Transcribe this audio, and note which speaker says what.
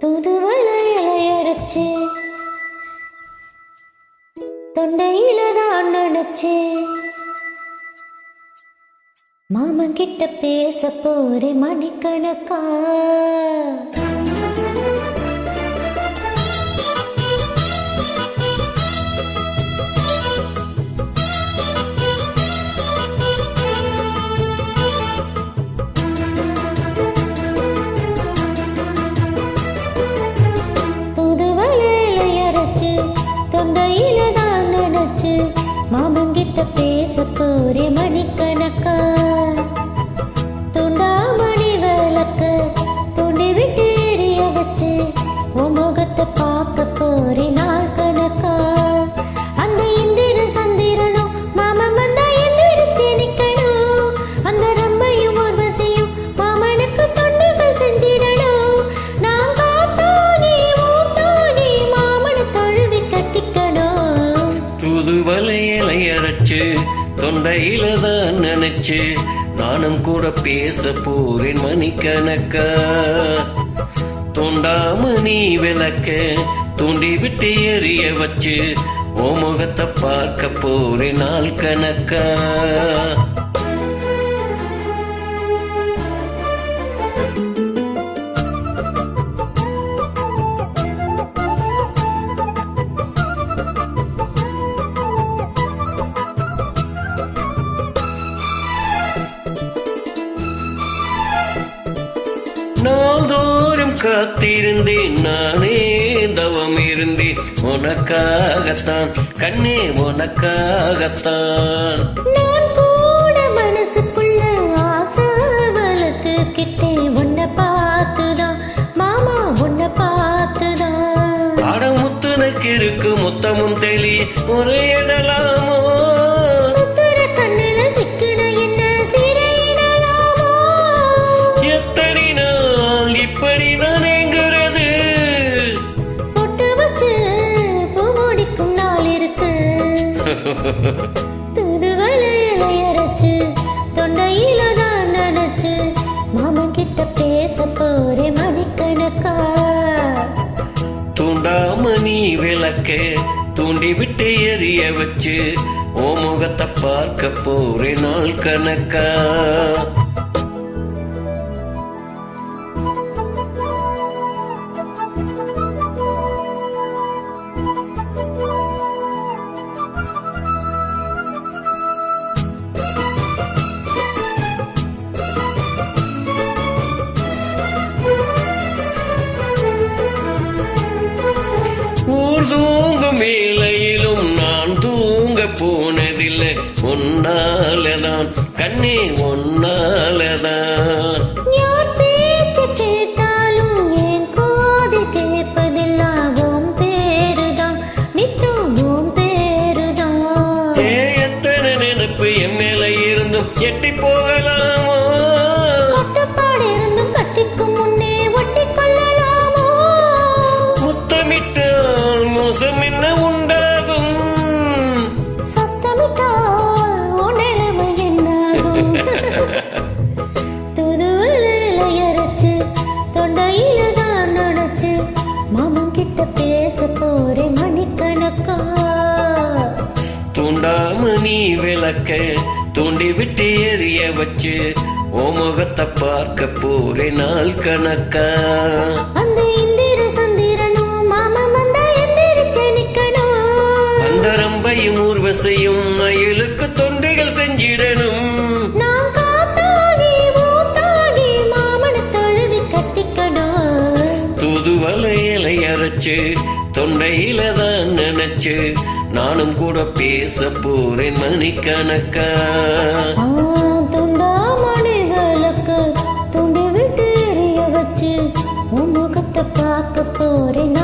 Speaker 1: தூதுவளை இலையரைச்சு தொண்டையில தான் நினைச்சு மாமன் கிட்ட பேச போறே மணிக்கணக்கா. தொண்டையில தான் நினைச்சு மாமன் கிட்ட பேச போறே மணிக்கணக்கா. துண்டாமணி விளக்க துண்டி விட்டு எரிய வச்சு உன் முகத்தை பார்க்க போறே நாள் கணக்கா. அந்த இந்திர சந்திரனும் மாமன் வந்தா எந்திரிச்சு நிக்கணும். அந்த ரம்பையும் உர்வசியும் மாமனுக்கு தொண்டுகள் செஞ்சிடணும். நான் காத்தாகி ஊத்தாகி மாமனை தழுவி கட்டிக்கணும்.
Speaker 2: தூதுவளை இலையரைச்சு தொண்டையில தான் நினைச்சு நானும் கூட பேச போறேன் மணிக்கணக்கா. தூண்டாமணி விளக்க தூண்டி விட்டு எரிய வச்சு ஓ முகத்தை பார்க்க போறேன் நாள் கணக்கா. நாள்தோறும் காத்திருந்தேன் நானே தவம் இருந்தேன் உனக்காகத்தான் கண்ணே உனக்காகத்தான்.
Speaker 1: நான் கூட மனசுக்குள்ள ஆசை வளர்த்துக்கிட்டேன் உன்னை பார்த்துதான் மாமா உன்னை பார்த்துதான்.
Speaker 2: அடமுத்துனுக்கு இருக்கு முத்தமும் தெளி ஒரு இடலாமோ
Speaker 1: சுத்துற கண்ணுல சிக்கின என்ன சிறையிடலாமோ.
Speaker 2: எத்தனை நாள் இப்படி நானேங்கிறது
Speaker 1: பொட்டு வச்சு பூ முடிக்கும் நாள் இருக்கு. தூதுவளை இலையரைச்சு தொண்டையில தான் நினைச்சு மாமன் கிட்ட பேச போறே மணிக்கணக்கா.
Speaker 2: தூண்டாமணி விளக்க தூண்டி விட்டு எரிய வச்சு ஓ முகத்தை பார்க்க போறேன் நாள் கணக்கா. ஊர் தூங்கும் வேளையிலும் நான் தூங்க போனதில்லை உன்னாலதான் கண்ணே உன்னாலதான்.
Speaker 1: யார் பேச்சு கேட்டாலும் என் காது கேட்பதெல்லாம் உன் பேருதான் நித்தம் உன் பேருதான்.
Speaker 2: எத்தனை நினைப்பு என் மேல இருந்தும் எட்டி போகலாமோ
Speaker 1: கட்டுப்பாடு இருந்தும் கட்டிக்கும் முன்னே ஒட்டி கொள்ளலாமோ.
Speaker 2: முத்தமிட்டால் மோசம் என்ன உண்டாகும்
Speaker 1: சத்தமிட்டால் உன் நிலைமை என்னாகும். தூதுவளை இலையரைச்சு தொண்டையில தான் நினைச்சு மாமன் கிட்ட பேச போறே மணிக்கணக்கா.
Speaker 2: தூண்டாமணி விளக்க தூண்டி விட்டு எரிய வச்சு ஓ முகத்தை பார்க்க போறேன் நாள் கணக்கா.
Speaker 1: அந்த இந்திர சந்திரனும் மாமன் வந்தா எந்திரிச்சு நிக்கணும்.
Speaker 2: அந்த ரம்பையும் ஊர்வசையும் மயிலுக்கு தொண்டுகள் செஞ்சிடணும்.
Speaker 1: நான் காத்தாகி ஊத்தாகி மாமனை தழுவி கட்டிக்கணும்.
Speaker 2: தூதுவளை இலையரைச்சு தொண்டையில தான் நினைச்சு நானும் கூட பேச போறேன் மணிக்கணக்கா.
Speaker 1: துண்டாமணி விளக்கு துண்டி விட்டு எரிய வச்சு உன் முகத்தை பார்க்க போறேன்.